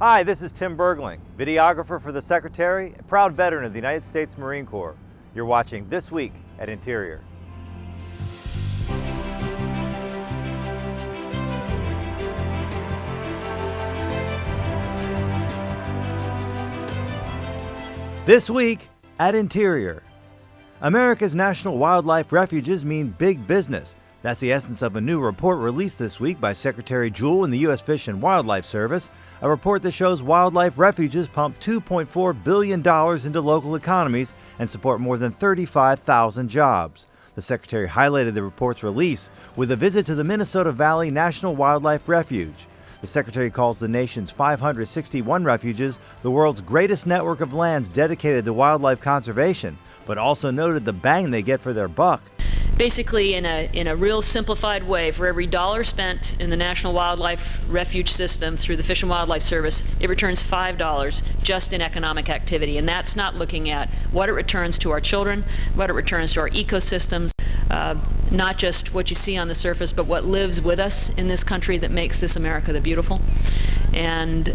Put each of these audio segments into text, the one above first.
Hi, this is Tim Bergling, videographer for the Secretary and proud veteran of the United States Marine Corps. You're watching This Week at Interior. This week at Interior. America's national wildlife refuges mean big business. That's the essence of a new report released this week by Secretary Jewell in the U.S. Fish and Wildlife Service, a report that shows wildlife refuges pump $2.4 billion into local economies and support more than 35,000 jobs. The Secretary highlighted the report's release with a visit to the Minnesota Valley National Wildlife Refuge. The Secretary calls the nation's 561 refuges the world's greatest network of lands dedicated to wildlife conservation, but also noted the bang they get for their buck. Basically, in a real simplified way, for every dollar spent in the National Wildlife Refuge system through the Fish and Wildlife Service, it returns $5 just in economic activity. And that's not looking at what it returns to our children, what it returns to our ecosystems, not just what you see on the surface, but what lives with us in this country that makes this America the beautiful. And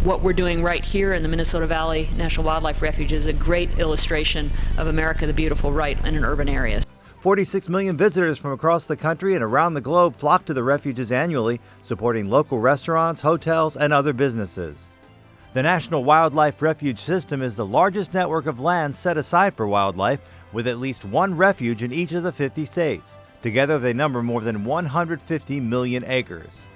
what we're doing right here in the Minnesota Valley National Wildlife Refuge is a great illustration of America the Beautiful right in an urban area. 46 million visitors from across the country and around the globe flock to the refuges annually, supporting local restaurants, hotels, and other businesses. The National Wildlife Refuge System is the largest network of land set aside for wildlife, with at least one refuge in each of the 50 states. Together, they number more than 150 million acres.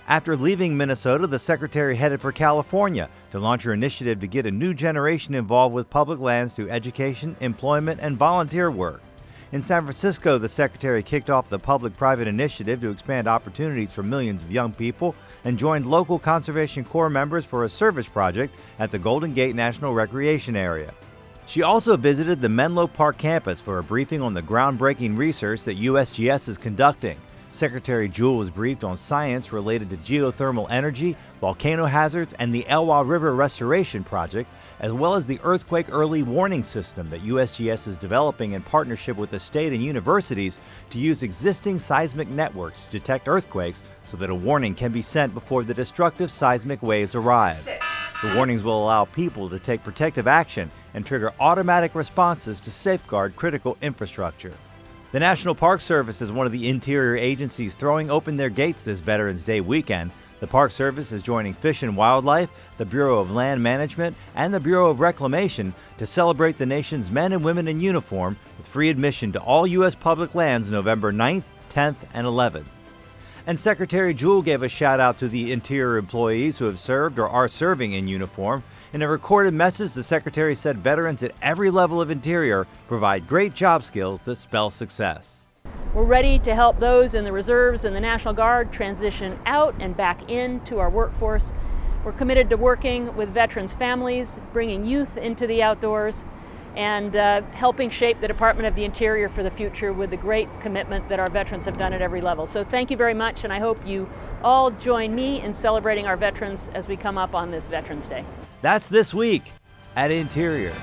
After leaving Minnesota, the Secretary headed for California to launch her initiative to get a new generation involved with public lands through education, employment, and volunteer work. In San Francisco, the Secretary kicked off the public-private initiative to expand opportunities for millions of young people and joined local Conservation Corps members for a service project at the Golden Gate National Recreation Area. She also visited the Menlo Park campus for a briefing on the groundbreaking research that USGS is conducting. Secretary Jewell was briefed on science related to geothermal energy, volcano hazards, and the Elwha River Restoration Project, as well as the earthquake early warning system that USGS is developing in partnership with the state and universities to use existing seismic networks to detect earthquakes so that a warning can be sent before the destructive seismic waves arrive. The warnings will allow people to take protective action and trigger automatic responses to safeguard critical infrastructure. The National Park Service is one of the interior agencies throwing open their gates this Veterans Day weekend. The Park Service is joining Fish and Wildlife, the Bureau of Land Management, and the Bureau of Reclamation to celebrate the nation's men and women in uniform with free admission to all U.S. public lands November 9th, 10th, and 11th. And Secretary Jewell gave a shout out to the Interior employees who have served or are serving in uniform. In a recorded message, the Secretary said veterans at every level of Interior provide great job skills that spell success. We're ready to help those in the reserves and the National Guard transition out and back into our workforce. We're committed to working with veterans' families, bringing youth into the outdoors, and helping shape the Department of the Interior for the future with the great commitment that our veterans have done at every level. So thank you very much, and I hope you all join me in celebrating our veterans as we come up on this Veterans Day. That's This Week at Interior.